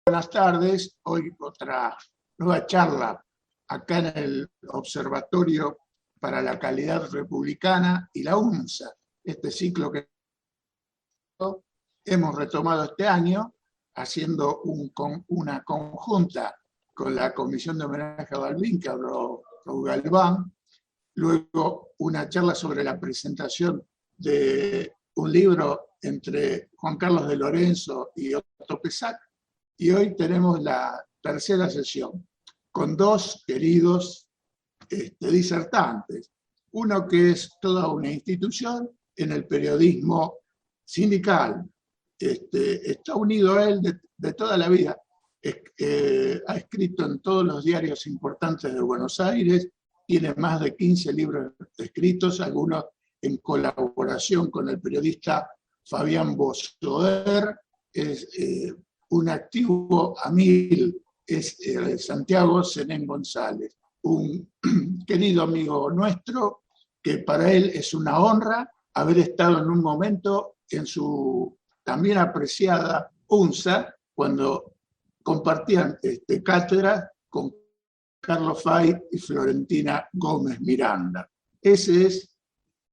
Buenas tardes. Hoy otra nueva charla acá en el Observatorio para la Calidad Republicana y la UNSA. Este ciclo que hemos retomado este año, haciendo una conjunta con la Comisión de Homenaje a Balbín, que habló Raúl Galván, luego una charla sobre la presentación de un libro entre Juan Carlos de Lorenzo y Otto Pesac, y hoy tenemos la tercera sesión con dos queridos disertantes. Uno que es toda una institución en el periodismo sindical. Está unido a él de toda la vida. Ha escrito en todos los diarios importantes de Buenos Aires, tiene más de 15 libros escritos, algunos en colaboración con el periodista Fabián Bosoder. Es un activo a mil, es Santiago Zenén González, un querido amigo nuestro, que para él es una honra haber estado en un momento en su también apreciada UNSA, cuando compartían cátedra con Carlos Fay y Florentina Gómez Miranda. Es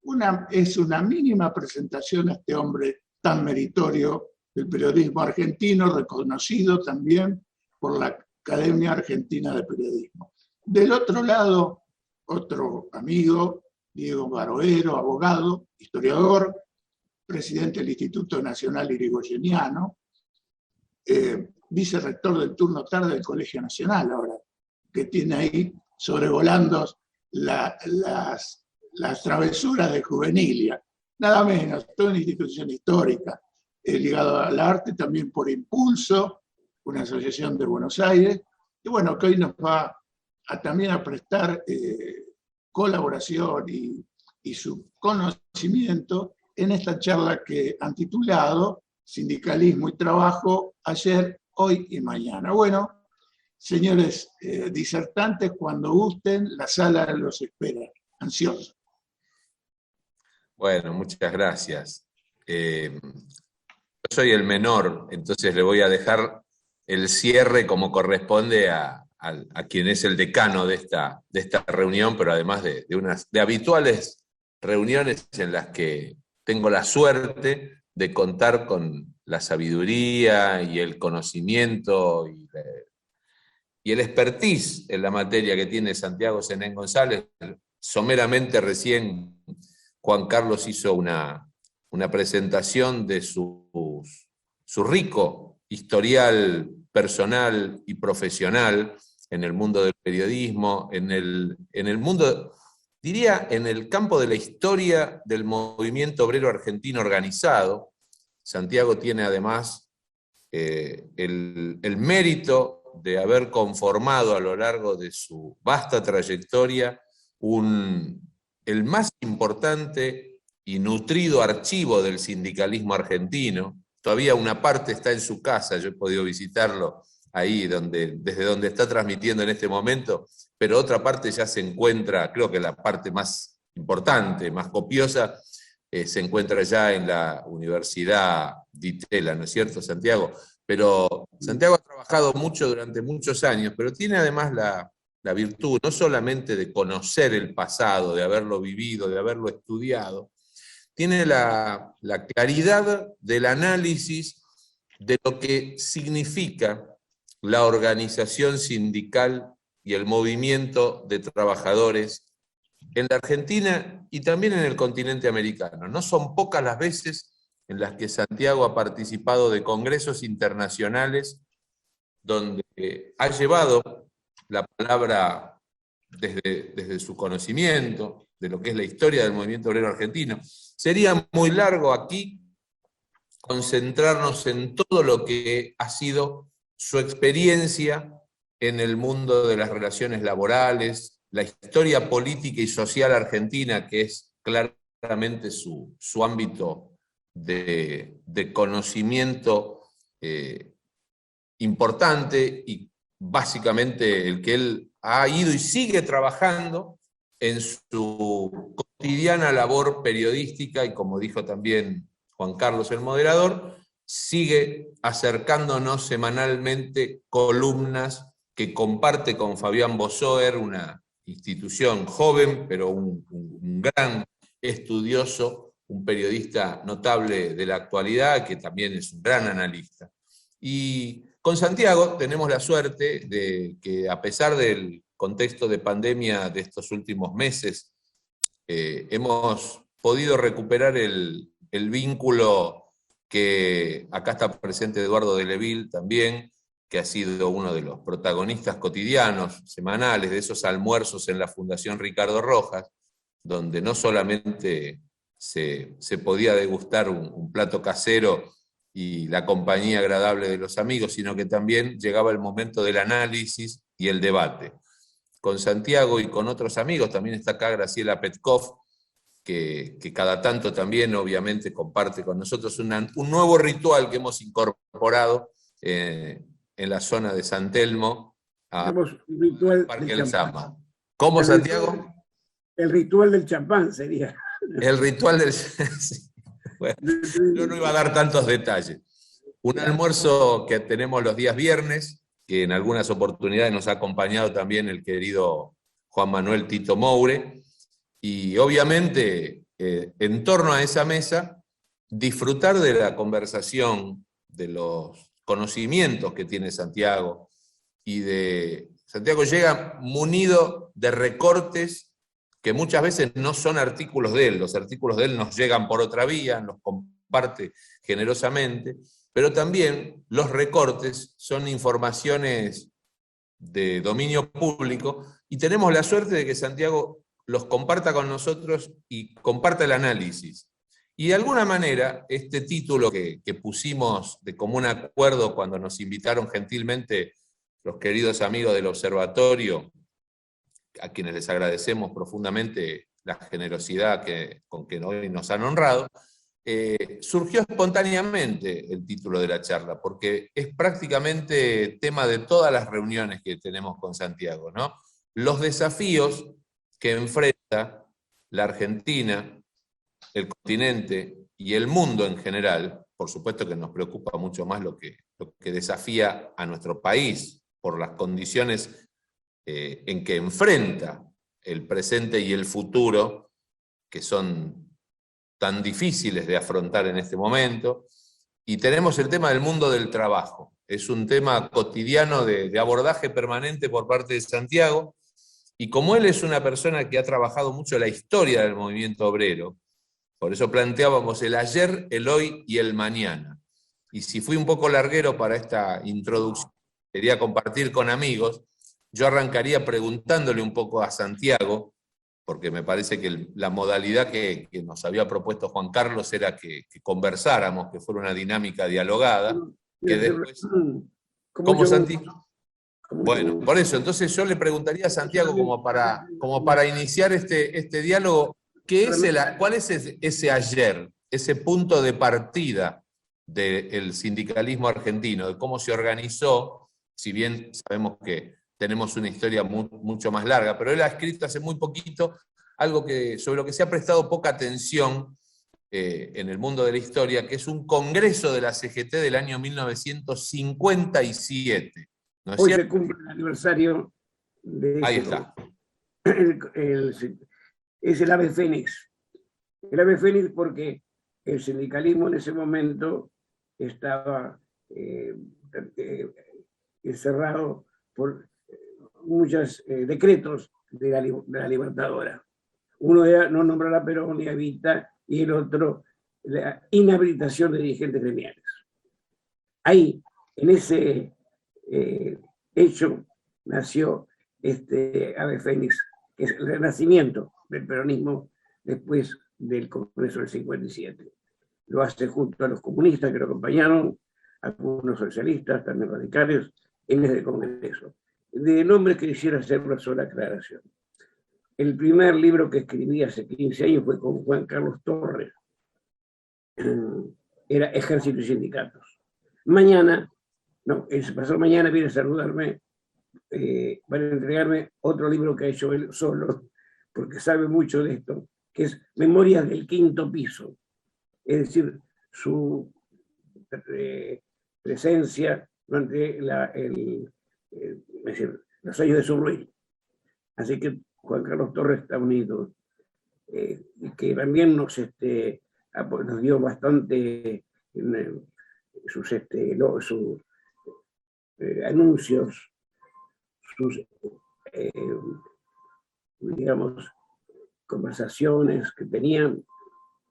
una mínima presentación a este hombre tan meritorio del periodismo argentino, reconocido también por la Academia Argentina de Periodismo. Del otro lado, otro amigo, Diego Baroero, abogado, historiador, presidente del Instituto Nacional Irigoyeniano, vicerrector del turno tarde del Colegio Nacional ahora, que tiene ahí sobrevolando las travesuras de Juvenilia, nada menos, toda una institución histórica, ligada al arte, también por Impulso, una asociación de Buenos Aires, y bueno, que hoy nos va también a prestar colaboración y su conocimiento en esta charla que han titulado Sindicalismo y Trabajo, ayer, hoy y mañana. Bueno, señores disertantes, cuando gusten, la sala los espera, ansiosa. Bueno, muchas gracias. Yo soy el menor, entonces le voy a dejar el cierre como corresponde a quien es el decano de esta reunión, pero además de habituales reuniones en las que tengo la suerte de contar con la sabiduría y el conocimiento y el expertise en la materia que tiene Santiago Zenén González. Someramente recién Juan Carlos hizo una presentación de su rico historial personal y profesional en el mundo del periodismo, en el mundo, diría, en el campo de la historia del movimiento obrero argentino organizado. Santiago tiene además el mérito de haber conformado a lo largo de su vasta trayectoria el más importante y nutrido archivo del sindicalismo argentino. Todavía una parte está en su casa, yo he podido visitarlo ahí desde donde está transmitiendo en este momento, pero otra parte ya se encuentra, creo que la parte más importante, más copiosa, se encuentra ya en la Universidad de Itela, ¿no es cierto, Santiago? Pero Santiago ha trabajado mucho durante muchos años, pero tiene además la virtud no solamente de conocer el pasado, de haberlo vivido, de haberlo estudiado, tiene la claridad del análisis de lo que significa la organización sindical y el movimiento de trabajadores en la Argentina y también en el continente americano. No son pocas las veces en las que Santiago ha participado de congresos internacionales donde ha llevado la palabra desde su conocimiento de lo que es la historia del movimiento obrero argentino. Sería muy largo aquí concentrarnos en todo lo que ha sido su experiencia en el mundo de las relaciones laborales, la historia política y social argentina, que es claramente su ámbito de conocimiento importante y básicamente el que él ha ido y sigue trabajando en su cotidiana labor periodística y, como dijo también Juan Carlos el moderador, sigue acercándonos semanalmente columnas que comparte con Fabián Bosoer, una institución joven, pero un gran estudioso, un periodista notable de la actualidad, que también es un gran analista. Y con Santiago tenemos la suerte de que, a pesar del contexto de pandemia de estos últimos meses, hemos podido recuperar el vínculo que acá está presente Eduardo de Leville también, que ha sido uno de los protagonistas cotidianos, semanales, de esos almuerzos en la Fundación Ricardo Rojas, donde no solamente se podía degustar un plato casero y la compañía agradable de los amigos, sino que también llegaba el momento del análisis y el debate. Con Santiago y con otros amigos, también está acá Graciela Petkov, que cada tanto también obviamente comparte con nosotros un nuevo ritual que hemos incorporado en la zona de San Telmo, a Parque El Zama. ¿Cómo, Santiago? El ritual del champán sería. El ritual del... Bueno, yo no iba a dar tantos detalles. Un almuerzo que tenemos los días viernes, que en algunas oportunidades nos ha acompañado también el querido Juan Manuel Tito Moure, y obviamente en torno a esa mesa disfrutar de la conversación, de los conocimientos que tiene Santiago, Santiago llega munido de recortes que muchas veces no son artículos de él, los artículos de él nos llegan por otra vía, nos comparte generosamente, pero también los recortes son informaciones de dominio público, y tenemos la suerte de que Santiago los comparta con nosotros y comparta el análisis. Y de alguna manera, este título que pusimos de común acuerdo cuando nos invitaron gentilmente los queridos amigos del observatorio, a quienes les agradecemos profundamente la generosidad con que hoy nos han honrado, surgió espontáneamente el título de la charla, porque es prácticamente tema de todas las reuniones que tenemos con Santiago, ¿no? Los desafíos que enfrenta la Argentina, el continente y el mundo en general. Por supuesto que nos preocupa mucho más lo que desafía a nuestro país por las condiciones en que enfrenta el presente y el futuro, que son tan difíciles de afrontar en este momento. Y tenemos el tema del mundo del trabajo. Es un tema cotidiano de abordaje permanente por parte de Santiago, y como él es una persona que ha trabajado mucho la historia del movimiento obrero, por eso planteábamos el ayer, el hoy y el mañana. Y si fui un poco larguero para esta introducción, quería compartir con amigos, yo arrancaría preguntándole un poco a Santiago, porque me parece que la modalidad que nos había propuesto Juan Carlos era que conversáramos, que fuera una dinámica dialogada, que después... ¿Cómo, Santi? Bueno, por eso, entonces yo le preguntaría a Santiago, como para iniciar este diálogo, ¿cuál es ese ayer, ese punto de partida del sindicalismo argentino, de cómo se organizó, si bien sabemos que tenemos una historia mucho más larga, pero él ha escrito hace muy poquito algo sobre lo que se ha prestado poca atención en el mundo de la historia, que es un congreso de la CGT del año 1957. ¿No es Hoy cierto? se cumple el aniversario de... Ahí está. Es el ave fénix. El ave fénix porque el sindicalismo en ese momento estaba encerrado por muchos decretos de la Libertadora. Uno era no nombrar a Perón y a Evita, y el otro la inhabilitación de dirigentes gremiales. Ahí, en ese hecho, nació este ave fénix, que es el renacimiento del peronismo después del Congreso del 57. Lo hace junto a los comunistas que lo acompañaron, algunos socialistas, también radicales, en ese Congreso. De nombre quisiera hacer una sola aclaración. El primer libro que escribí hace 15 años fue con Juan Carlos Torres. Era Ejército y Sindicatos. Pasado mañana viene a saludarme para entregarme otro libro que ha hecho él solo, porque sabe mucho de esto, que es Memorias del Quinto Piso. Es decir, su presencia durante es decir, los años de su ruina. Así que Juan Carlos Torres está unido, que también nos dio bastante sus anuncios, sus, digamos, conversaciones que tenían,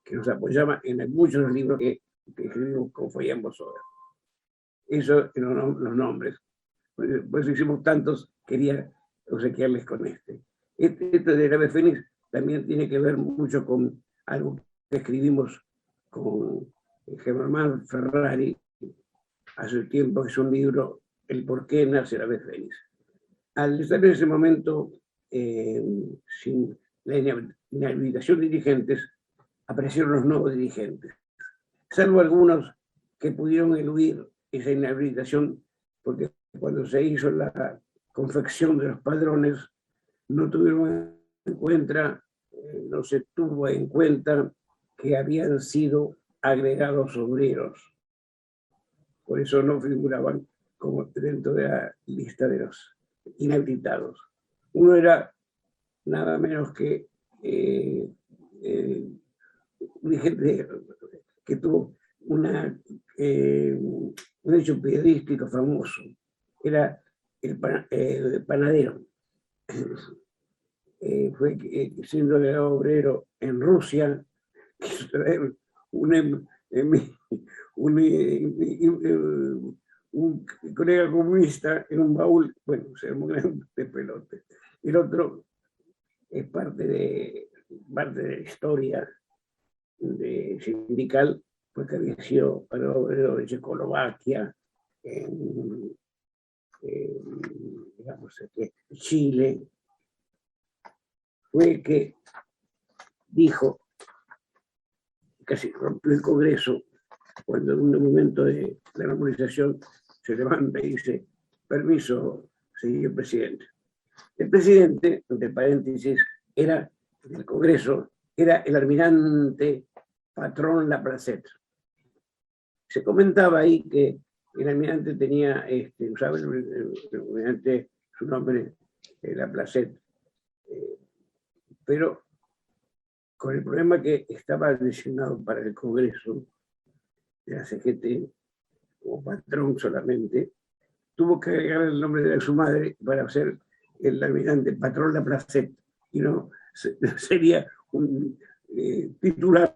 que nos apoyaban en muchos libros que escribimos con Follamos ahora. Eso en los nombres. Por eso hicimos tantos, quería obsequiarles con este. Este del ave fénix también tiene que ver mucho con algo que escribimos con Germán Ferrari hace tiempo, que es un libro, El por qué nace el ave fénix. Al estar en ese momento sin la inhabilitación de dirigentes, aparecieron los nuevos dirigentes, salvo algunos que pudieron eludir esa inhabilitación, porque cuando se hizo la confección de los padrones, no se tuvo en cuenta que habían sido agregados obreros. Por eso no figuraban como dentro de la lista de los inhabilitados. Uno era nada menos que un dirigente que tuvo un hecho periodístico famoso. Era el panadero. Fue siendo obrero en Rusia, quiso traer un colega comunista en un baúl. Bueno, se armó grande pelote. El otro es parte de la historia sindical, porque había sido para obrero de Checoslovaquia, digamos, Chile. Fue que dijo, casi rompió el Congreso, cuando en un momento de la normalización se levanta y dice: permiso, señor presidente. El presidente, entre paréntesis, era del Congreso, era el almirante Patrón Laplacet. Se comentaba ahí que el almirante tenía, usaba el almirante, su nombre, Laplacet, pero con el problema que estaba designado para el Congreso de la CGT como patrón solamente, tuvo que agregar el nombre de su madre para ser el almirante Patrón Laplacet, y no sería un titular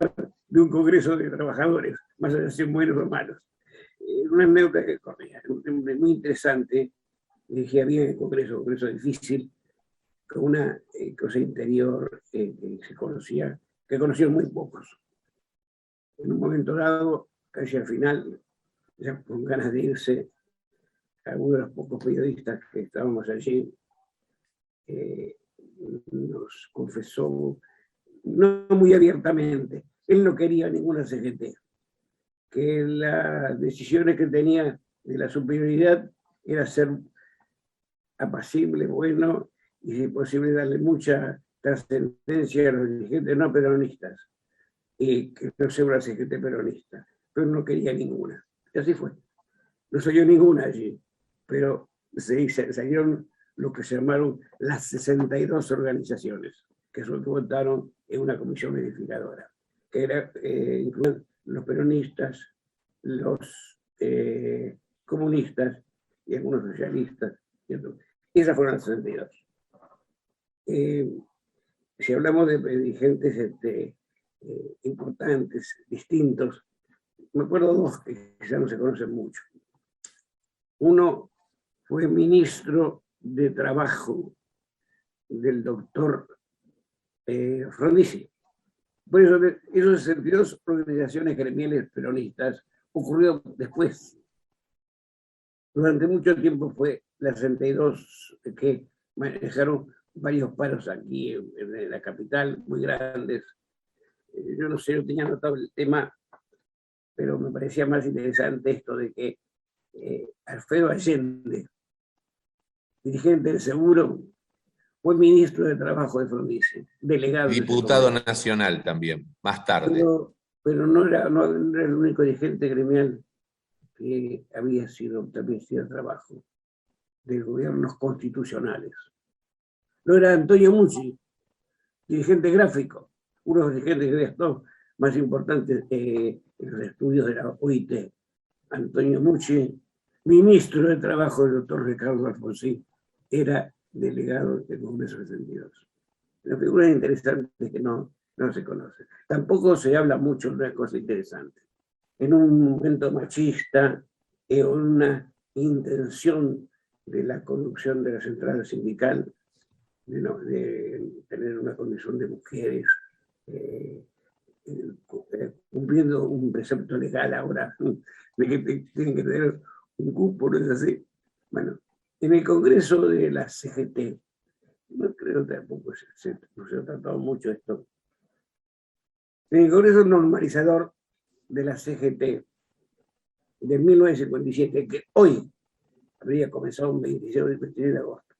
de un Congreso de Trabajadores, más allá de ser buenos o malos. Una anécdota que corría, muy interesante. Dirigía bien el Congreso difícil, con una cosa interior que conocían muy pocos. En un momento dado, casi al final, ya con ganas de irse, algunos de los pocos periodistas que estábamos allí nos confesó, no muy abiertamente, él no quería ninguna CGT, que las decisiones que tenía de la superioridad era ser apacible, bueno, y si posible darle mucha trascendencia a los dirigentes no peronistas, y que no sea una CGT peronista, pero no quería ninguna. Y así fue. No salió ninguna allí, pero salieron lo que se llamaron las 62 organizaciones, que son que votaron en una comisión verificadora, que incluían los peronistas, los comunistas y algunos socialistas. Esas fueron las 62. Si hablamos de dirigentes importantes, distintos, me acuerdo dos que ya no se conocen mucho. Uno fue ministro de Trabajo del doctor Frondizi. Por eso, esos 62 organizaciones gremiales peronistas ocurrió después. Durante mucho tiempo fue las 62 que manejaron varios paros aquí en la capital, muy grandes. Yo no sé, yo tenía anotado el tema, pero me parecía más interesante esto de que Alfredo Allende, dirigente del Seguro, fue ministro de Trabajo de Frondizi, delegado. Diputado nacional también, más tarde. Pero no era el único dirigente gremial que había sido también sido trabajo de gobiernos constitucionales. Lo era Antonio Mucci, dirigente gráfico, uno de los dirigentes gráficos más importantes en los estudios de la OIT. Antonio Mucci, ministro de Trabajo del doctor Ricardo Alfonsín, era delegado del Congreso de 62. Una figura interesante que no se conoce. Tampoco se habla mucho de una cosa interesante. En un momento machista, en una intención de la conducción de la central sindical, de tener una condición de mujeres, cumpliendo un precepto legal ahora, de que tienen que tener un cupo, ¿no es así? Bueno, en el Congreso de la CGT, no creo que tampoco no se ha tratado mucho esto, en el Congreso normalizador de la CGT de 1957, que hoy habría comenzado un 26 de agosto.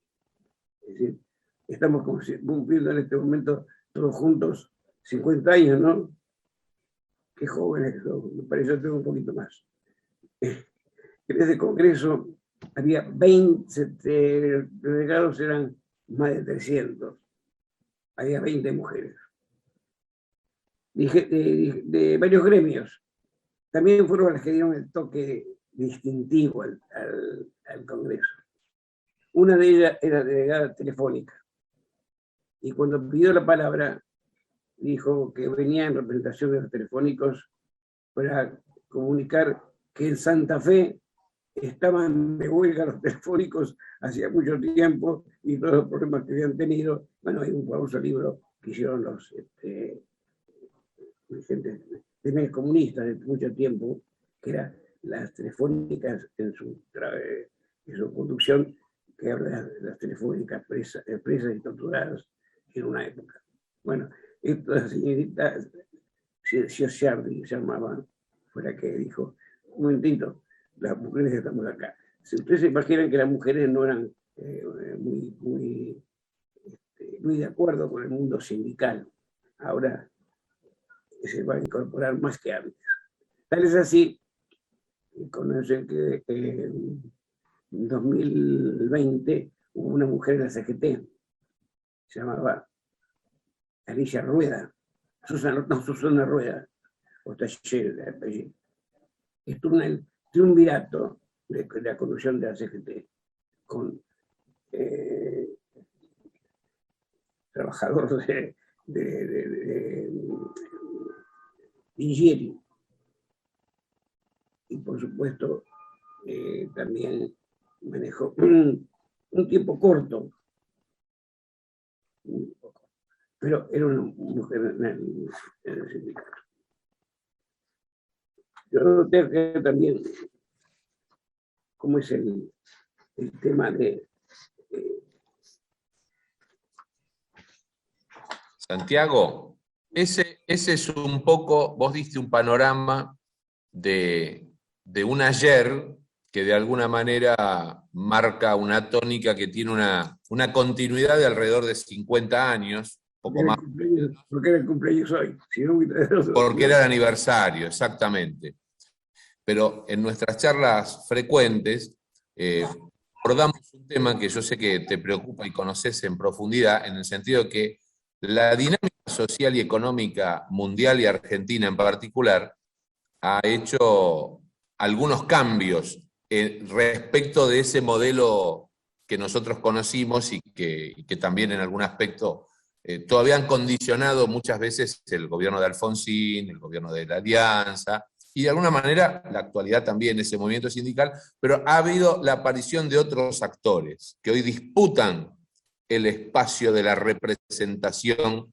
Es decir, estamos cumpliendo en este momento todos juntos 50 años, ¿no? Qué jóvenes son, me parece que tengo un poquito más. En ese congreso había 20 delegados, eran más de 300. Había 20 mujeres. De varios gremios. También fueron las que dieron el toque distintivo al congreso. Una de ellas era delegada telefónica. Y cuando pidió la palabra, dijo que venía en representación de los telefónicos para comunicar que en Santa Fe estaban de huelga los telefónicos hacía mucho tiempo y todos los problemas que habían tenido. Bueno, hay un famoso libro que hicieron los dirigentes comunistas de mucho tiempo, que era las telefónicas en su conducción, que habla de las telefónicas presas y torturadas en una época. Bueno, esta señorita Ciociardi se llamaba, fue la que dijo, un momentito, las mujeres estamos acá. Si ustedes se imaginan que las mujeres no eran muy de acuerdo con el mundo sindical, ahora se va a incorporar más que antes. Tal es así, conocen que en 2020 hubo una mujer en la CGT, se llamaba Alicia Rueda, Susana Rueda, o Taller de apellido. Estuvo en el triunvirato de la conducción de la CGT con trabajadores de Ingieri. Y por supuesto, también manejó un tiempo corto, pero era una mujer en el sindicato. Yo noté que también cómo es el tema de... Santiago, ese es un poco, vos diste un panorama de un ayer que de alguna manera marca una tónica que tiene una continuidad de alrededor de 50 años, poco más. Porque era el cumpleaños hoy. Porque era el aniversario, exactamente. Pero en nuestras charlas frecuentes abordamos un tema que yo sé que te preocupa y conoces en profundidad, en el sentido de que la dinámica social y económica mundial y argentina en particular ha hecho algunos cambios respecto de ese modelo que nosotros conocimos y que también en algún aspecto todavía han condicionado muchas veces el gobierno de Alfonsín, el gobierno de la Alianza, y de alguna manera la actualidad también, ese movimiento sindical, pero ha habido la aparición de otros actores que hoy disputan el espacio de la representación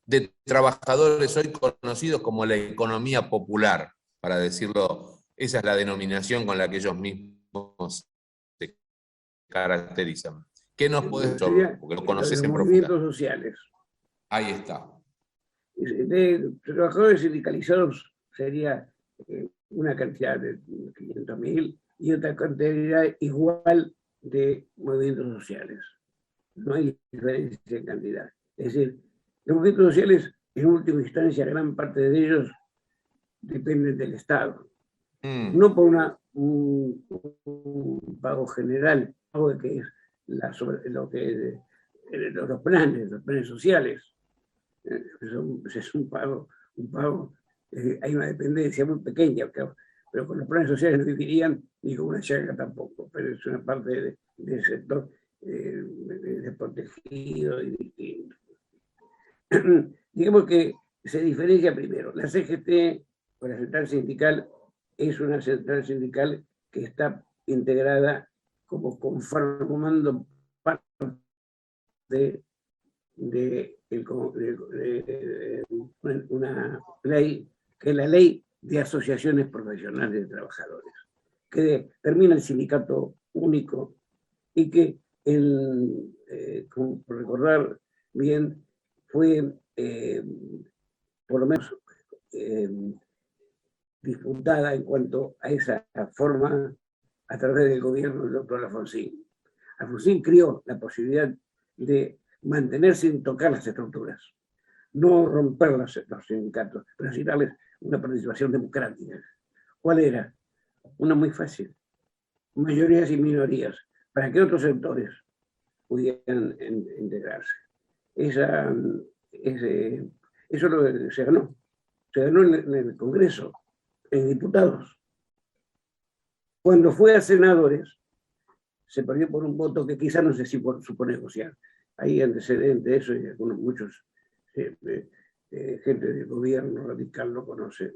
de trabajadores hoy conocidos como la economía popular, para decirlo, esa es la denominación con la que ellos mismos se caracterizan. ¿Qué nos podés decir? Porque lo conoces en profundidad. Movimientos sociales. Ahí está. De trabajadores sindicalizados sería una cantidad de 500.000 y otra cantidad igual de movimientos sociales. No hay diferencia en cantidad. Es decir, los movimientos sociales, en última instancia, gran parte de ellos dependen del Estado. No por una un pago general, algo que es los planes sociales. Es un pago, hay una dependencia muy pequeña, pero con los planes sociales no vivirían ni con una llaga tampoco, pero es una parte del sector desprotegido y distinto. Digamos que se diferencia primero. La CGT, o la central sindical, es una central sindical que está integrada como conformando parte de una ley, que es la Ley de Asociaciones Profesionales de Trabajadores, que determina el sindicato único y que, por recordar bien, fue por lo menos disputada en cuanto a esa forma a través del gobierno del doctor Alfonsín. Alfonsín crió la posibilidad de mantener sin tocar las estructuras, no romper los sindicatos, pero sí darles una participación democrática. ¿Cuál era? Una muy fácil: mayorías y minorías, para que otros sectores pudieran integrarse. Eso se ganó. Se ganó en el Congreso, en diputados. Cuando fue a senadores, se perdió por un voto que quizás no sé si supo negociar. Hay antecedentes de eso, y muchos gente del gobierno radical lo conoce,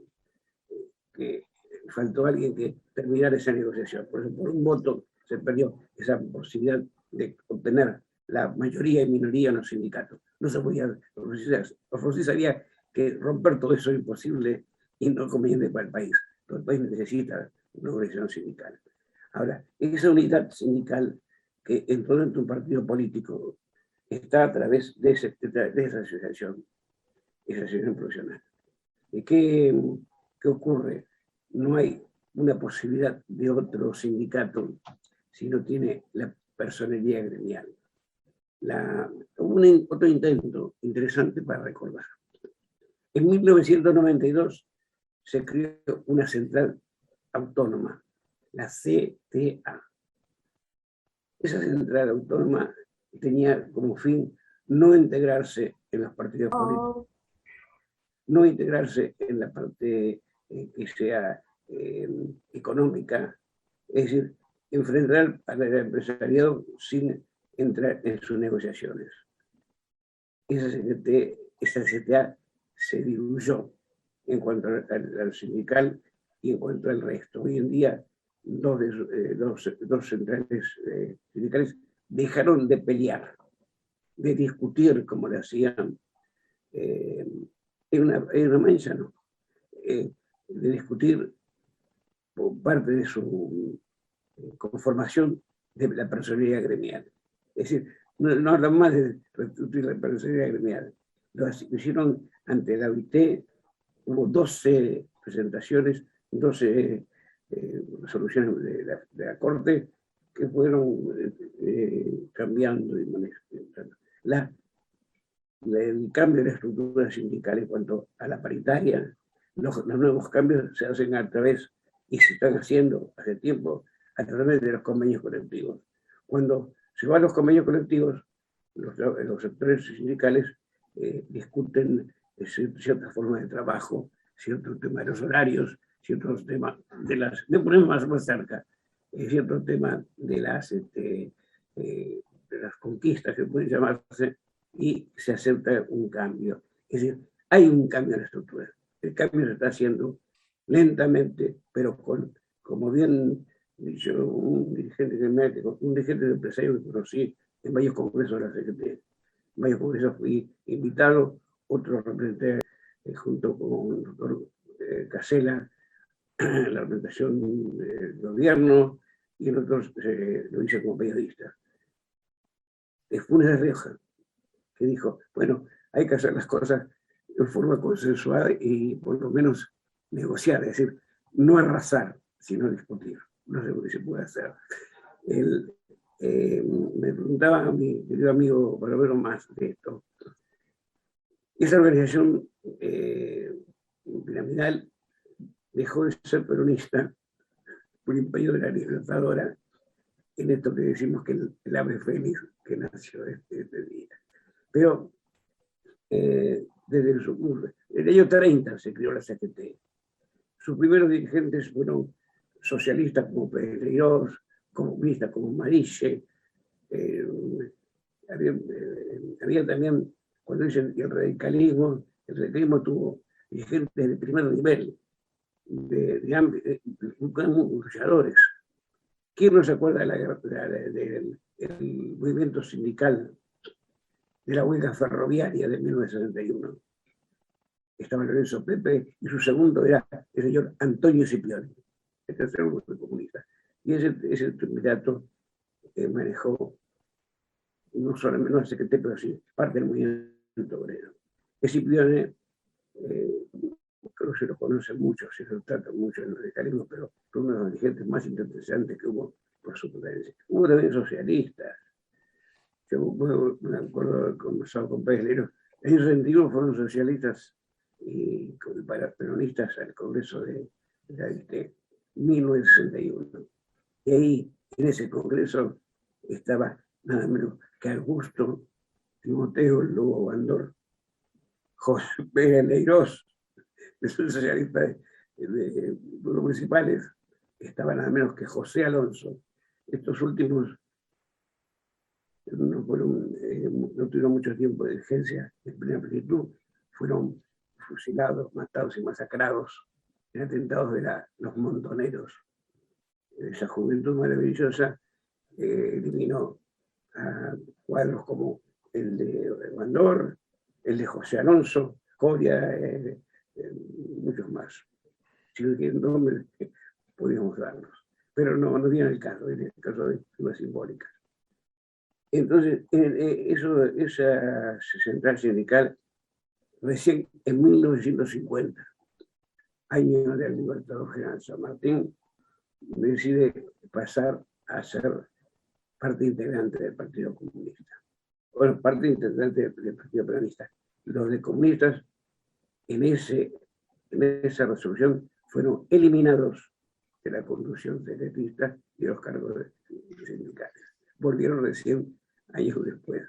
que faltó alguien que terminara esa negociación. Por eso, por un voto se perdió esa posibilidad de obtener la mayoría y minoría en los sindicatos. No se podía. Alfonsín sabía que romper todo eso es imposible y no conveniente para el país. Todo el país necesita una organización sindical. Ahora, esa unidad sindical que entró dentro de un partido político está a través de esa asociación profesional. ¿Qué ocurre? No hay una posibilidad de otro sindicato si no tiene la personería gremial. Hubo otro intento interesante para recordar. En 1992 se creó una central autónoma, la CTA. Esa central autónoma tenía como fin no integrarse en los partidos políticos, no integrarse en la parte que sea económica, es decir, enfrentar al empresariado sin entrar en sus negociaciones. Esa CTA se diluyó en cuanto al sindical y en cuanto al resto. Hoy en día, dos centrales sindicales dejaron de pelear, de discutir como le hacían en una mancha, ¿no? De discutir por parte de su conformación de la personalidad gremial. Es decir, no hablan más de discutir la personalidad gremial. Lo hicieron ante la OIT, hubo 12 presentaciones, 12 resoluciones de la Corte que fueron cambiando y manifestando. El cambio de la estructura sindical en cuanto a la paritaria, los nuevos cambios se hacen a través, y se están haciendo hace tiempo, a través de los convenios colectivos. Cuando se van los convenios colectivos, los sectores sindicales discuten ciertas formas de trabajo, ciertos temas de los horarios, ciertos temas de poner más cerca, ciertos temas de las conquistas que pueden llamarse, y se acepta un cambio. Es decir, hay un cambio en la estructura. El cambio se está haciendo lentamente, pero como bien dicho un dirigente de empresarios que conocí en varios congresos de la CGT. En varios congresos fui invitado, otros representé junto con el doctor Casella, la representación del gobierno, y en otros lo hice como periodista. Funes de Rioja, que dijo, bueno, hay que hacer las cosas de forma consensuada y por lo menos negociar, es decir, no arrasar, sino discutir. No sé qué se puede hacer. Me preguntaba a mi querido amigo Barbero más de esto. Esa organización piramidal dejó de ser peronista por imperio de la Libertadora, en esto que decimos que el ave fénix que nació este día. Pero desde el año 30 se creó la CGT. Sus primeros dirigentes fueron socialistas como Pérez Leirós, comunistas como Marille. Había también, cuando dicen el radicalismo tuvo dirigentes de primer nivel, de luchadores. ¿Quién no se acuerda del movimiento sindical de la huelga ferroviaria de 1961? Estaba Lorenzo Pepe y su segundo era el señor Antonio Scipioni, el tercer grupo comunista. Y ese triunvirato manejó no solamente la Secretaría, pero sí parte del movimiento obrero. Scipioni, creo que se lo conocen mucho, se lo trata mucho en el radicalismo, pero fue uno de los dirigentes más interesantes que hubo por su potencia. Hubo también socialistas. Yo me acuerdo de conversar con Pérez Leirós. En el 61 fueron socialistas y peronistas al Congreso de la DT, 1961. Y ahí, en ese Congreso, estaba nada menos que Augusto Timoteo Lugo Bandor, José Pérez Leirós, de sus socialistas de municipales, estaba nada menos que José Alonso. Estos últimos no tuvieron mucho tiempo de vigencia en plena plenitud, fueron fusilados, matados y masacrados en atentados de los montoneros. Esa juventud maravillosa eliminó a cuadros como el de Bandor, el de José Alonso, Coria, muchos más. Si no tienen nombres, podríamos darlos. Pero no viene el caso, viene el caso de figuras simbólicas. Entonces, esa central sindical, recién en 1950, año del Libertador General San Martín, decide pasar a ser parte integrante del Partido Comunista. Bueno, parte integrante del Partido Peronista. Los de comunistas, en esa resolución, fueron eliminados de la conducción secretista y los cargos sindicales. Volvieron recién años después.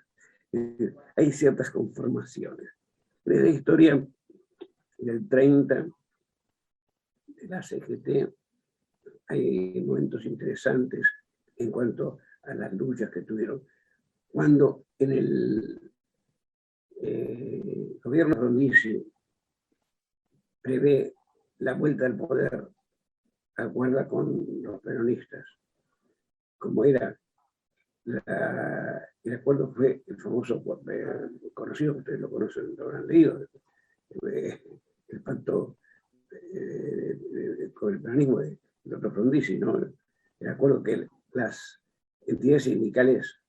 Hay ciertas conformaciones. En la historia del 30 de la CGT hay momentos interesantes en cuanto a las luchas que tuvieron. Cuando en el gobierno de Rondici prevé la vuelta al poder, acuerda con los peronistas, como era el acuerdo fue el famoso, conocido, ustedes lo conocen, lo habrán leído, el pacto con el peronismo de Dr. Frondizi, ¿no? El acuerdo que las entidades sindicales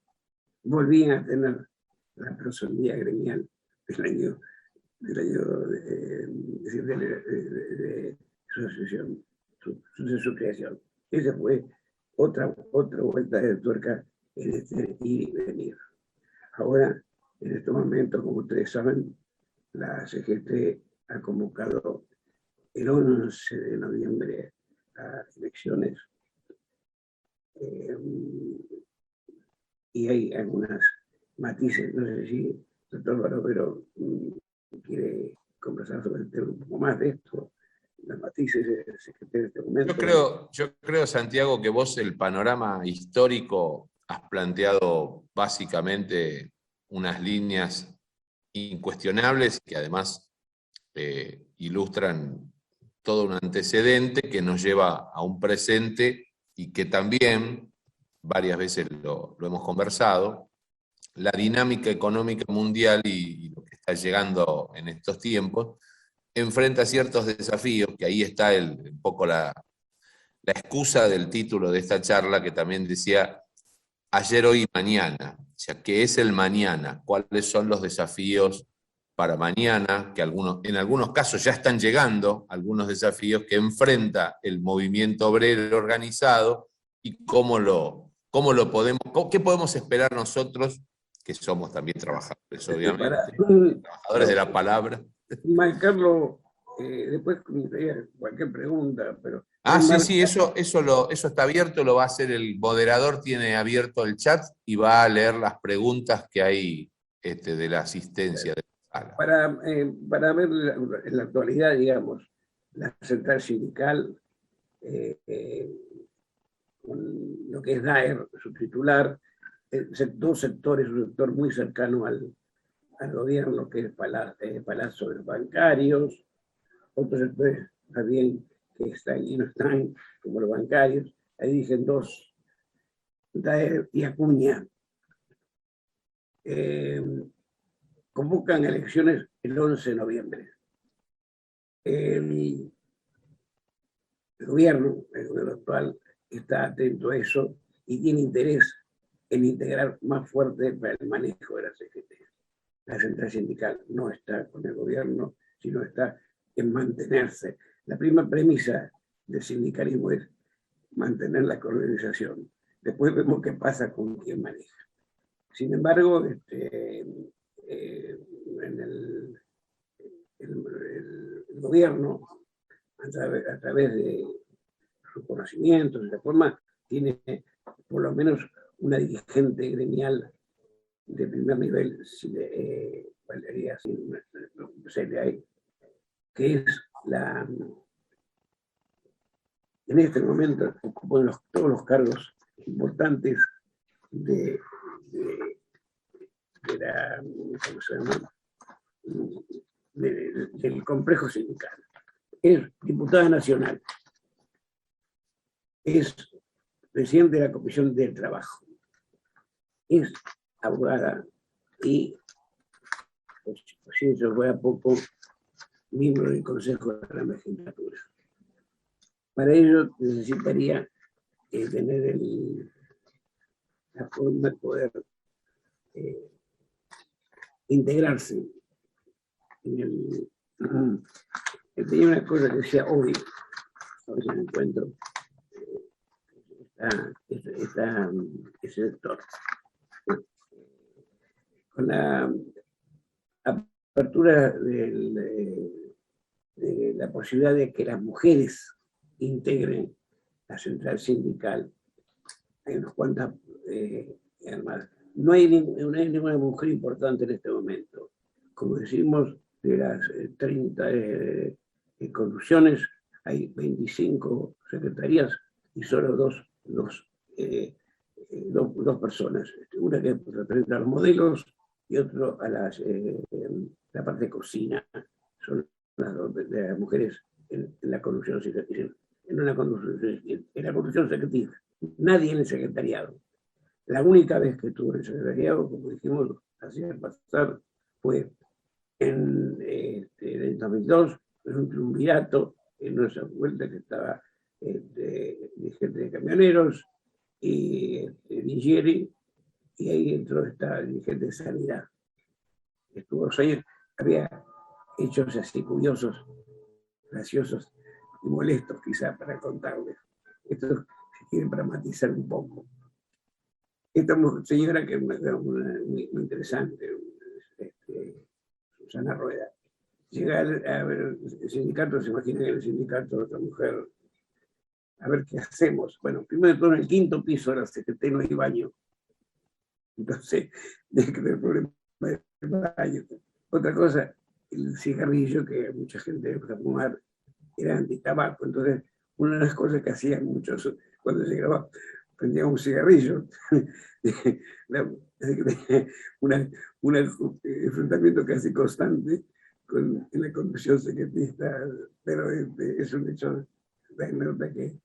volvían a tener la personalidad gremial de su asociación, de su creación. Esa fue otra vuelta de tuerca en este ir y venir. Ahora, en estos momentos, como ustedes saben, la CGT ha convocado el 11 de noviembre a elecciones y hay algunas matices, no sé si el doctor Barovero quiere conversar sobre el tema un poco más de esto, las matices de este momento. Yo creo, Santiago, que vos el panorama histórico has planteado básicamente unas líneas incuestionables que además ilustran todo un antecedente que nos lleva a un presente y que también, varias veces lo hemos conversado, la dinámica económica mundial y lo que está llegando en estos tiempos, enfrenta ciertos desafíos, que ahí está un poco la excusa del título de esta charla, que también decía ayer, hoy y mañana. O sea, ¿qué es el mañana? ¿Cuáles son los desafíos para mañana? Que en algunos casos ya están llegando, algunos desafíos que enfrenta el movimiento obrero organizado y qué podemos esperar nosotros, que somos también trabajadores, obviamente, trabajadores de la palabra. Carlos, después cualquier pregunta, pero Ah, sí, sí, eso está abierto, lo va a hacer el moderador, tiene abierto el chat y va a leer las preguntas que hay de la asistencia de la sala. Para ver en la actualidad, digamos, la central sindical, con lo que es DAER, su titular, dos sectores, un sector muy cercano al gobierno, que es Palazzo de los Bancarios, otros sectores también que están y no están, como los bancarios. Ahí dicen dos, Daer y Acuña. Convocan elecciones el 11 de noviembre. El gobierno actual, está atento a eso y tiene interés en integrar más fuerte para el manejo de la CGT. La central sindical no está con el gobierno, sino está en mantenerse. La primera premisa del sindicalismo es mantener la organización. Después vemos qué pasa con quien maneja. Sin embargo, el gobierno, a través de sus conocimientos, de la forma, tiene por lo menos una dirigente gremial de primer nivel, Valeria, que es en este momento ocupan todos los cargos importantes de la, ¿cómo se llama? Del complejo sindical. Es diputada nacional, es presidente de la Comisión del Trabajo, es abogada y, pues, si eso fue a poco, miembro del Consejo de la Magistratura. Para ello necesitaría tener la forma de poder integrarse en tenía una cosa que decía hoy, a ver si me encuentro, ese sector. Con la apertura de la posibilidad de que las mujeres integren la central sindical, hay unas cuantas, además, no hay ninguna mujer importante en este momento. Como decimos, de las 30 conducciones, hay 25 secretarías y solo dos personas. Una que representa a los modelos y otro a la parte de cocina. Son las mujeres en la conducción secretaria. En la conducción secretaria. Nadie en el secretariado. La única vez que estuvo en el secretariado, como dijimos, hacía pasar, fue en el 2002, en un triunvirato, en esa vuelta que estaba dirigente de camioneros y Ligieri, y ahí entró esta dirigente de sanidad. Estuvo 2 años, había hechos así curiosos, graciosos y molestos quizá para contarles. Esto se quiere para matizar un poco. Esta señora que es muy interesante, Susana Rueda, llega a ver el sindicato, se imagina que el sindicato de otra mujer, a ver qué hacemos. Bueno, primero de todo en el 5º piso de la CGT no hay baño. Entonces, hay que tener problemas de baño. Otra cosa, el cigarrillo que mucha gente empezó a fumar era antitabaco. Entonces, una de las cosas que hacían muchos cuando se grababa, prendían un cigarrillo. Un enfrentamiento casi constante en la conducción secretista, pero es un hecho de anécdota que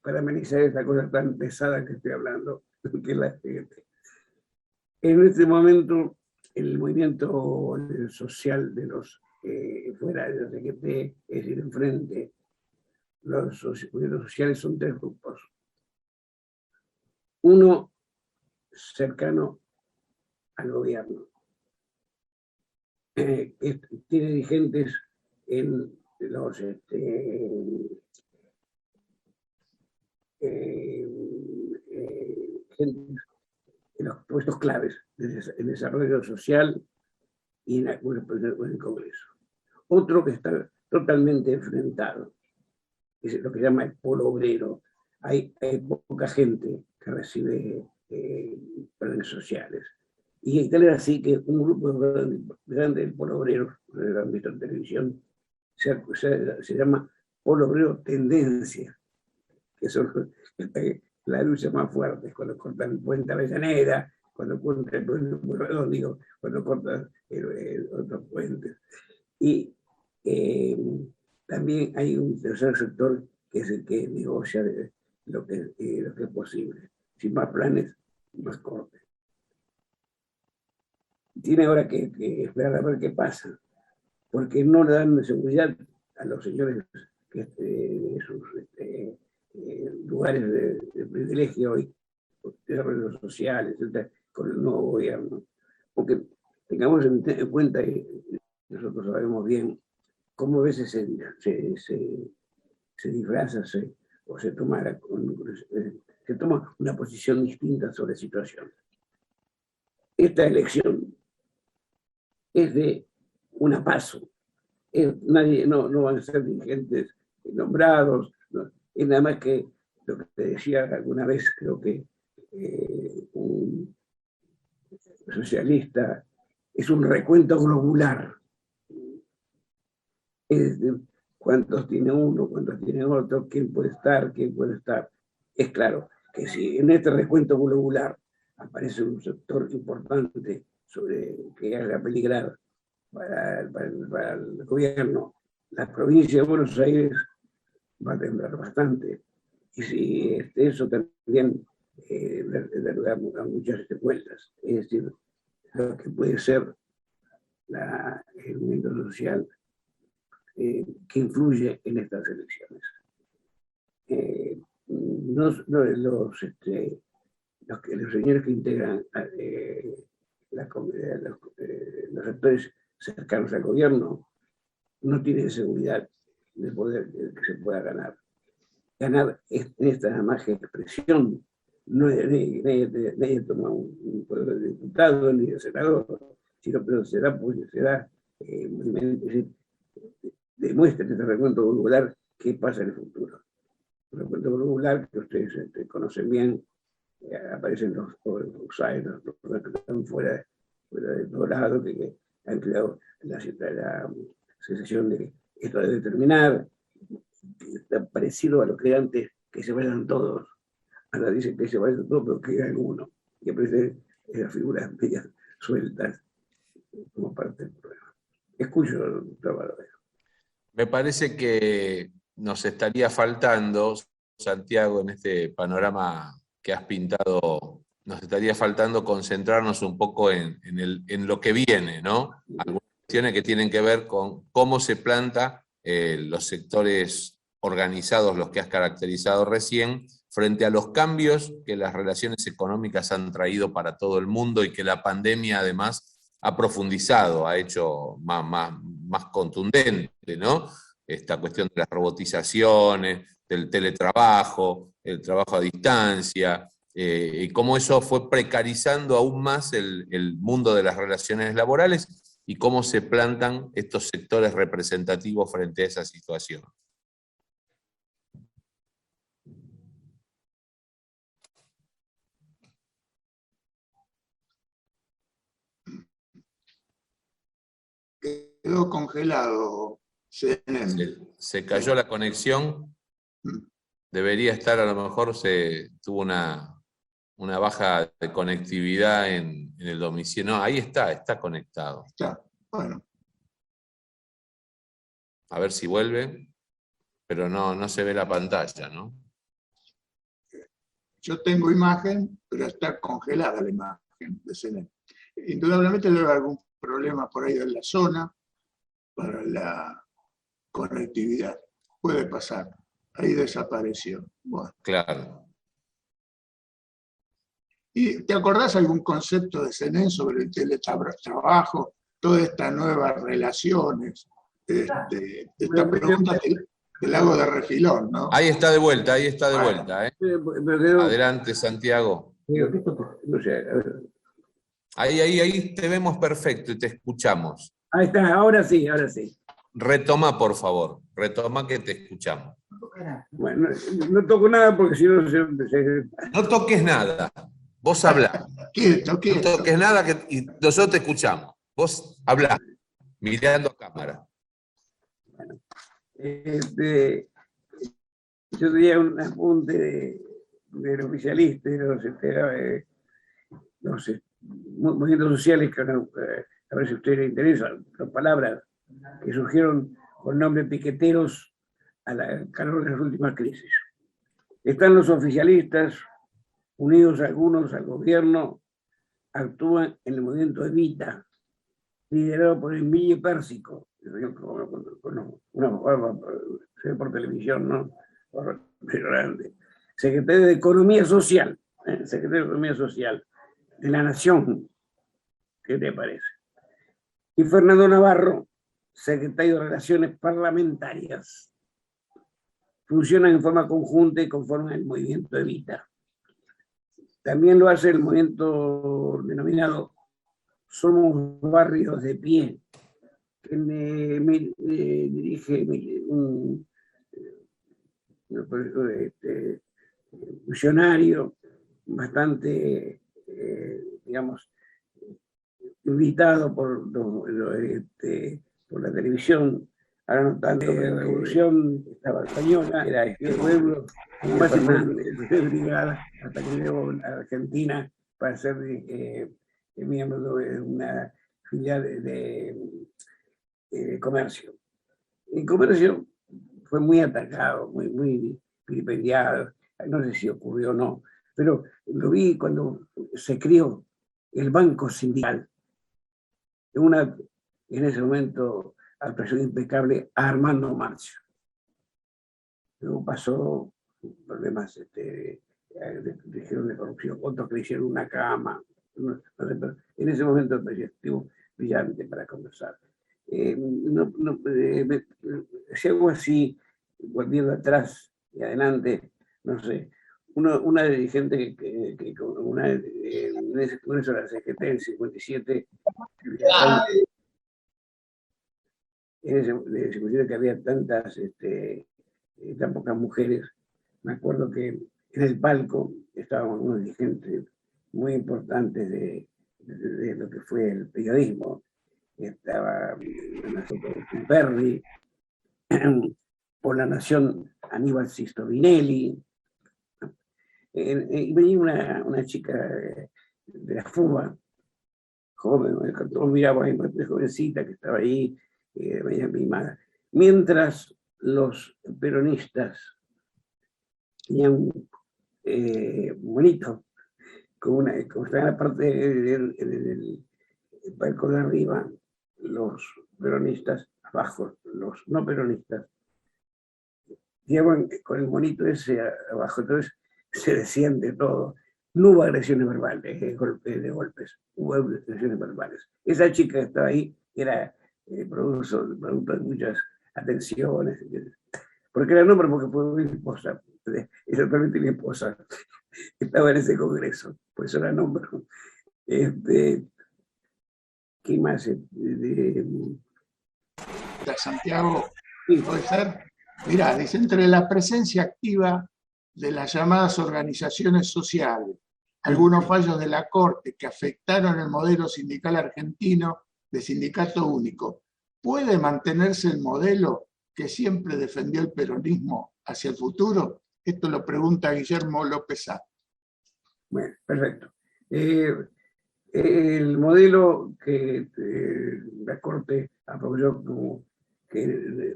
para amenizar esta cosa tan pesada que estoy hablando, que es la CGT. En este momento, el movimiento social de los fuera de la CGT, es decir, enfrente, los movimientos sociales son 3 grupos. Uno cercano al gobierno, que tiene dirigentes en los en los puestos claves del desarrollo social y en el Congreso. Otro que está totalmente enfrentado es lo que se llama el polo obrero. Hay poca gente que recibe planes sociales. Y tal era así que un grupo grande del polo obrero, lo han visto en televisión, se llama polo obrero tendencia, que son la lucha más fuerte, cuando cortan el puente Avellaneda, cuando cortan el puente Redondigo, cuando cortan otros puentes. Y también hay un tercer sector que es el que negocia lo que es posible. Sin más planes, más cortes. Tiene ahora que esperar a ver qué pasa, porque no le dan seguridad a los señores de sus lugares de privilegio y desarrollo social, etcétera, con el nuevo gobierno. Porque tengamos en cuenta, y nosotros sabemos bien, cómo a veces se disfraza o se toma una posición distinta sobre la situación. Esta elección es de una paso. Nadie, no van a ser dirigentes nombrados, no, es nada más que lo que te decía alguna vez, creo que un socialista, es un recuento globular. Es de cuántos tiene uno, cuántos tiene otro, quién puede estar, quién puede estar. Es claro que si en este recuento globular aparece un sector importante sobre que haga peligrar para el gobierno, la provincia de Buenos Aires va a temblar bastante. Y si eso también da muchas secuelas. Es decir, lo que puede ser el movimiento social que influye en estas elecciones. Los señores que integran los actores cercanos al gobierno no tienen seguridad de poder que se pueda ganar. Ganar en esta más expresión. Nadie toma un poder de diputado ni de senador, sino pero será demuestra en este recuento globular qué pasa en el futuro. El recuento globular que ustedes conocen bien, aparecen los outsiders, los que están fuera del dorado, que han creado la sensación de que esto debe terminar, está parecido a lo que era antes, que se vayan todos. Ahora dicen que se vayan todos, pero que alguno. Y aparecen esas figuras medias sueltas como parte del problema. Escucho, trabajo. Me parece que nos estaría faltando, Santiago, en este panorama que has pintado, nos estaría faltando concentrarnos un poco en lo que viene, ¿no? Algunas cuestiones que tienen que ver con cómo se planta los sectores organizados, los que has caracterizado recién, frente a los cambios que las relaciones económicas han traído para todo el mundo y que la pandemia además ha profundizado, ha hecho más contundente, ¿no? Esta cuestión de las robotizaciones, del teletrabajo, el trabajo a distancia, y cómo eso fue precarizando aún más el mundo de las relaciones laborales y cómo se plantan estos sectores representativos frente a esa situación. Quedó congelado. Se cayó la conexión. Debería estar, a lo mejor tuvo una baja de conectividad en el domicilio. No, ahí está conectado. Está, bueno. A ver si vuelve, pero no se ve la pantalla, ¿no? Yo tengo imagen, pero está congelada la imagen de CNN. Indudablemente debe haber algún problema por ahí en la zona para la conectividad. Puede pasar. Ahí desapareció. Bueno. Claro. ¿Y te acordás algún concepto de CNN sobre el teletrabajo, todas estas nuevas relaciones? Esta pregunta te la hago de refilón, ¿no? Ahí está de vuelta, ¿eh? Adelante, Santiago. Ahí te vemos perfecto y te escuchamos. Ahí está, ahora sí. Retoma, por favor, retoma que te escuchamos. Bueno, no toco nada porque si no No toques nada. Vos hablá. Quieto, No quieto. toques nada y nosotros te escuchamos. Vos hablá, mirando a cámara. Yo tenía un apunte del oficialista, de los movimientos sociales, que a ver si a usted le interesa, las palabras que surgieron con nombre piqueteros al calor de las últimas crisis. Están los oficialistas, unidos algunos al gobierno, actúan en el movimiento Evita, liderado por Emilio Pérsico, se ve por televisión, ¿no? Pero grande. Secretario de Economía Social, secretario de Economía Social de la Nación, ¿qué te parece? Y Fernando Navarro, secretario de Relaciones Parlamentarias. Funcionan en forma conjunta y conforman el movimiento Evita. También lo hace el movimiento denominado Somos Barrios de Pie, que dirige un funcionario bastante, digamos, invitado por la televisión. Ahora no tanto, la revolución estaba española, era este pueblo, de brigada, hasta que llegó a Argentina para ser miembro de una filial de comercio. El comercio fue muy atacado, muy vilipendiado, no sé si ocurrió o no, pero lo vi cuando se creó el Banco Sindical, en ese momento actuación impecable a Armando Marcio. Luego pasó problemas dijeron de corrupción, otros que le hicieron una cama, no sé, pero en ese momento me pareció brillante para conversar. Si hago así, volviendo atrás y adelante, no sé, una dirigente una de la CGT en 57, que había tantas, tan pocas mujeres. Me acuerdo que en el palco estaban unos dirigentes muy importantes de lo que fue el periodismo. Estaba Perry, por la Nación Aníbal Sisto Vinelli, y venía una chica de la FUBA, joven, todos miramos ahí, una jovencita que estaba ahí, media mimada. Mientras los peronistas tenían un monito, como está en la parte del palco de arriba, los peronistas, abajo, los no peronistas, llevan con el monito ese abajo, entonces se decían de todo. No hubo agresiones verbales, de golpes, hubo agresiones verbales. Esa chica que estaba ahí era producto de muchas atenciones, porque era nombre porque fue mi esposa, exactamente mi esposa, estaba en ese congreso, por eso era nombre. ¿Qué más? Santiago, puede ser. Mirá, dice, entre la presencia activa de las llamadas organizaciones sociales, algunos fallos de la Corte que afectaron el modelo sindical argentino de sindicato único, ¿puede mantenerse el modelo que siempre defendió el peronismo hacia el futuro? Esto lo pregunta Guillermo López A. Bueno, perfecto. El modelo que la Corte apoyó como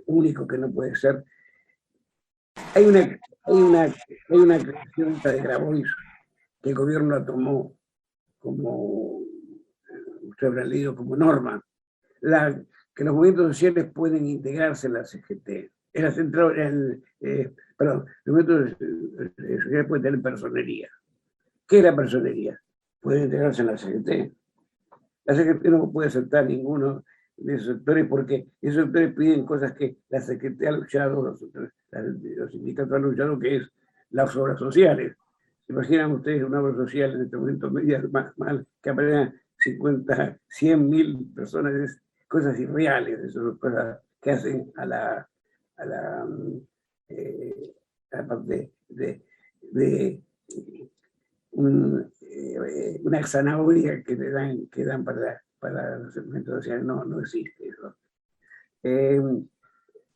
único, que no puede ser. Hay una creación de Grabois que el gobierno la tomó como, usted habrá leído, como norma, que los movimientos sociales pueden integrarse en la CGT. Los movimientos sociales pueden tener personería. ¿Qué es la personería? Pueden integrarse en la CGT. La CGT no puede aceptar ninguno de esos sectores porque esos sectores piden cosas que la CGT ha luchado, los sindicatos han luchado, que es las obras sociales. ¿Se imaginan ustedes una obra social en este momento media mal que aparezcan 50, 100 mil personas? Es cosas irreales, esas cosas que hacen a la aparte de una zanahoria que dan para los segmentos sociales, no existe eso.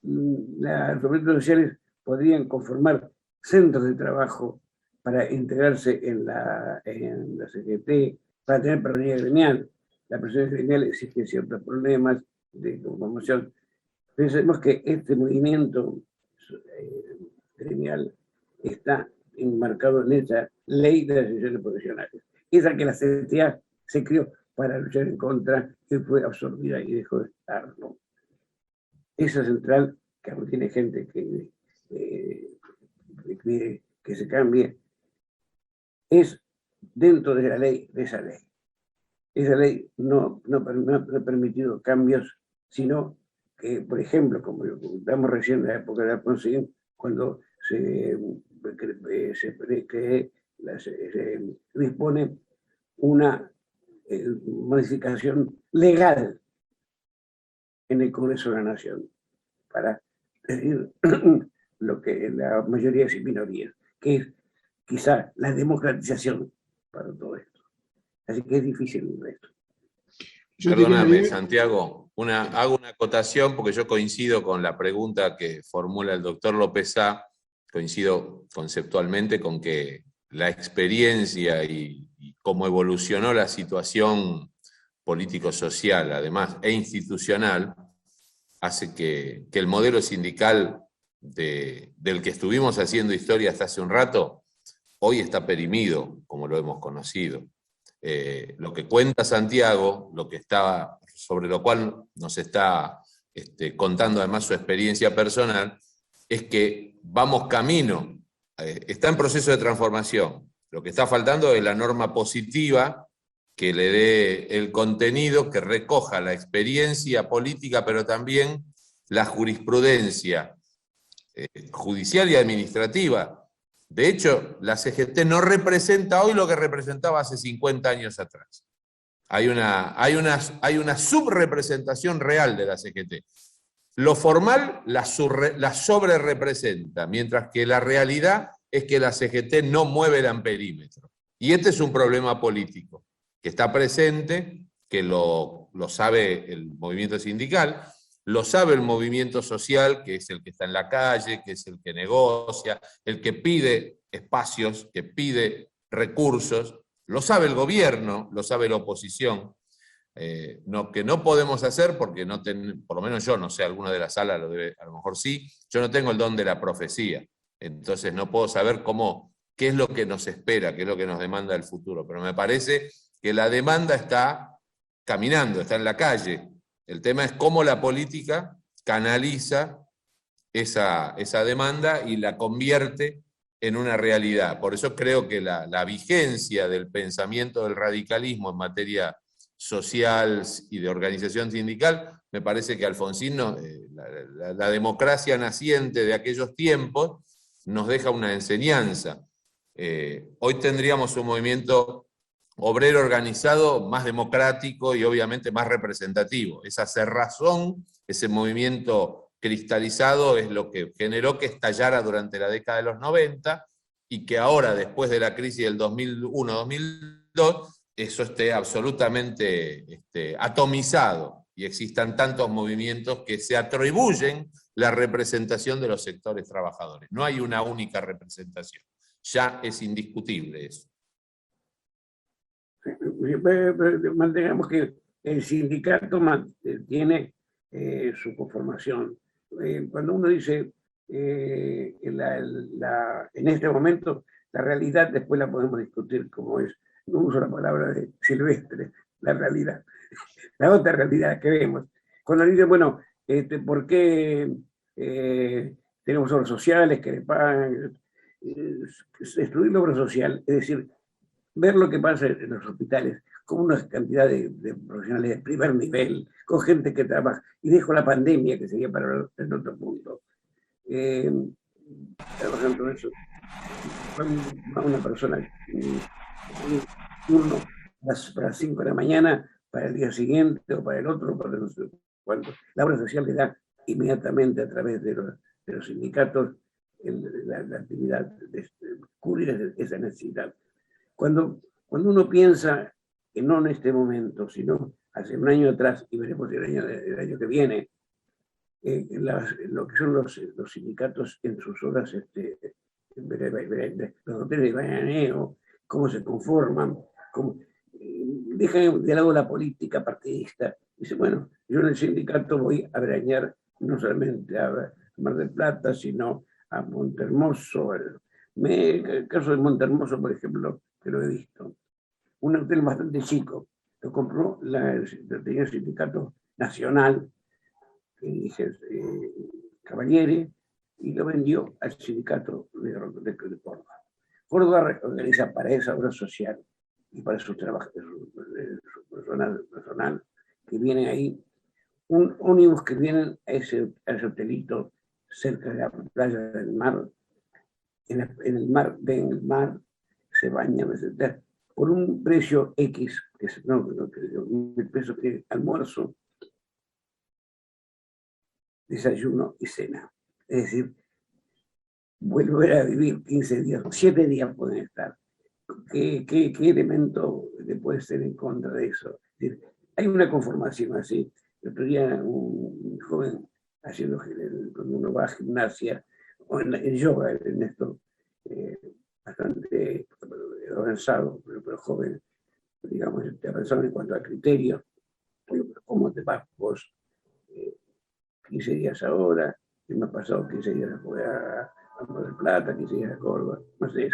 Los segmentos sociales podrían conformar centros de trabajo para integrarse en la CGT, para tener personalidad gremial. La personalidad gremial existe ciertos problemas de conformación. Pensemos que este movimiento gremial está enmarcado en esa ley de las asociaciones profesionales. Esa que la CTA se creó para luchar en contra y fue absorbida y dejó de estarlo. Esa central, que aún tiene gente que quiere que se cambie, es dentro de la ley, de esa ley. Esa ley no ha permitido cambios, sino que, por ejemplo, como lo comentamos recién en la época de Alfonsín, cuando se dispone una modificación legal en el Congreso de la Nación para decir lo que la mayoría es minoría, que es quizá la democratización para todo esto. Así que es difícil esto. Perdóname, Santiago, hago una acotación porque yo coincido con la pregunta que formula el doctor López Sá, coincido conceptualmente con que la experiencia y cómo evolucionó la situación político-social, además, e institucional, hace que el modelo sindical del que estuvimos haciendo historia hasta hace un rato, hoy está perimido, como lo hemos conocido. Lo que cuenta Santiago, sobre lo cual nos está contando además su experiencia personal, es que vamos camino, está en proceso de transformación. Lo que está faltando es la norma positiva que le dé el contenido, que recoja la experiencia política, pero también la jurisprudencia judicial y administrativa. De hecho, la CGT no representa hoy lo que representaba hace 50 años atrás. Hay una subrepresentación real de la CGT. Lo formal la sobrerepresenta, mientras que la realidad es que la CGT no mueve el amperímetro. Y este es un problema político que está presente, que lo sabe el movimiento sindical, lo sabe el movimiento social, que es el que está en la calle, que es el que negocia, el que pide espacios, que pide recursos, lo sabe el gobierno, lo sabe la oposición. Que no podemos hacer, porque por lo menos yo, no sé, alguna de las salas lo debe, a lo mejor sí, yo no tengo el don de la profecía, entonces no puedo saber qué es lo que nos espera, qué es lo que nos demanda el futuro, pero me parece que la demanda está caminando, está en la calle. El tema es cómo la política canaliza esa demanda y la convierte en una realidad. Por eso creo que la vigencia del pensamiento del radicalismo en materia social y de organización sindical, me parece que Alfonsín, la democracia naciente de aquellos tiempos, nos deja una enseñanza. Hoy tendríamos un movimiento obrero organizado más democrático y obviamente más representativo. Esa cerrazón, ese movimiento cristalizado es lo que generó que estallara durante la década de los 90 y que ahora, después de la crisis del 2001-2002, eso esté absolutamente atomizado y existan tantos movimientos que se atribuyen la representación de los sectores trabajadores. No hay una única representación. Ya es indiscutible eso. Mantengamos que el sindicato tiene su conformación. Cuando uno dice en este momento, la realidad después la podemos discutir como es. No uso la palabra de Silvestre, la realidad. La otra realidad que vemos. Cuando dicen, bueno, ¿por qué tenemos obras sociales que le pagan? Destruir la obra social, es decir, ver lo que pasa en los hospitales, con una cantidad de profesionales de primer nivel, con gente que trabaja, y dejo la pandemia, que sería para el otro punto. Trabajando en eso, una persona un turno para las 5 de la mañana, para el día siguiente o para el otro, para no sé cuánto. La obra social le da inmediatamente a través de los sindicatos la actividad de cubrir esa necesidad. Cuando uno piensa, que no en este momento, sino hace un año atrás, y veremos el año que viene, lo que son los sindicatos en sus horas, los hoteles de veraneo, cómo se conforman, dejan de lado la política partidista. Dice, bueno, yo en el sindicato voy a veranear no solamente a Mar del Plata, sino a Montehermoso. El caso de Montehermoso, por ejemplo, que lo he visto. Un hotel bastante chico, lo compró tenía el sindicato nacional, que dije Cavaliere, y lo vendió al sindicato de Córdoba. Córdoba organiza para esa obra social y para su trabajo, su personal que viene ahí, un ómnibus que vienen a ese hotelito cerca de la playa del mar, en el mar, se bañan, etc., por un precio X, que es $1.000 pesos, que almuerzo, desayuno y cena. Es decir, volver a vivir 15 días, 7 días pueden estar. ¿Qué elemento le puede ser en contra de eso? Es decir, hay una conformación así. El otro día un joven haciendo, cuando uno va a gimnasia, o en yoga, en esto, bastante avanzado, pero joven, digamos, avanzado en cuanto a criterio. ¿Cómo te vas vos 15 días ahora? Y me ha pasado 15 días a Mar del Plata, 15 días a Córdoba, no sé,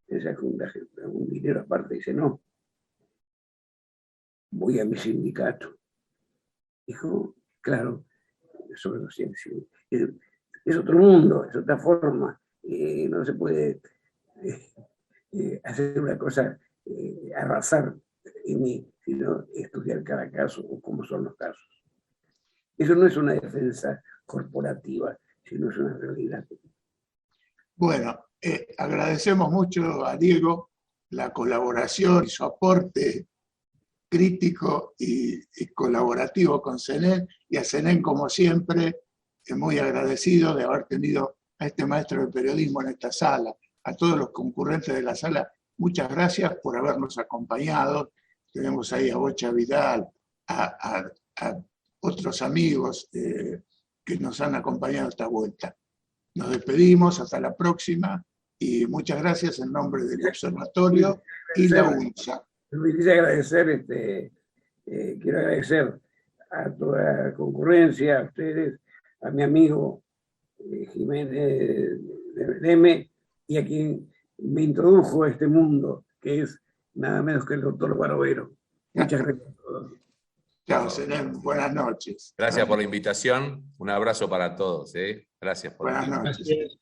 se junta un dinero aparte y dice, no, voy a mi sindicato. Dijo, claro, sobre los ciencias. Es otro mundo, es otra forma. No se puede hacer una cosa, arrasar en mí, sino estudiar cada caso o cómo son los casos. Eso no es una defensa corporativa, sino es una realidad. Bueno, agradecemos mucho a Diego la colaboración y su aporte crítico y colaborativo con CENEN, y a CENEN, como siempre, muy agradecido de haber tenido a este maestro de periodismo en esta sala. A todos los concurrentes de la sala, muchas gracias por habernos acompañado. Tenemos ahí a Bocha Vidal, a otros amigos que nos han acompañado a esta vuelta. Nos despedimos, hasta la próxima, y muchas gracias en nombre del Observatorio y la UNSA. Quiero agradecer a toda la concurrencia, a ustedes, a mi amigo Jiménez M, y a quien me introdujo a este mundo, que es nada menos que el doctor Barovero. Muchas gracias a todos. Chao, CENEN. Buenas noches. Gracias por la invitación. Un abrazo para todos. Gracias por Buenas noches.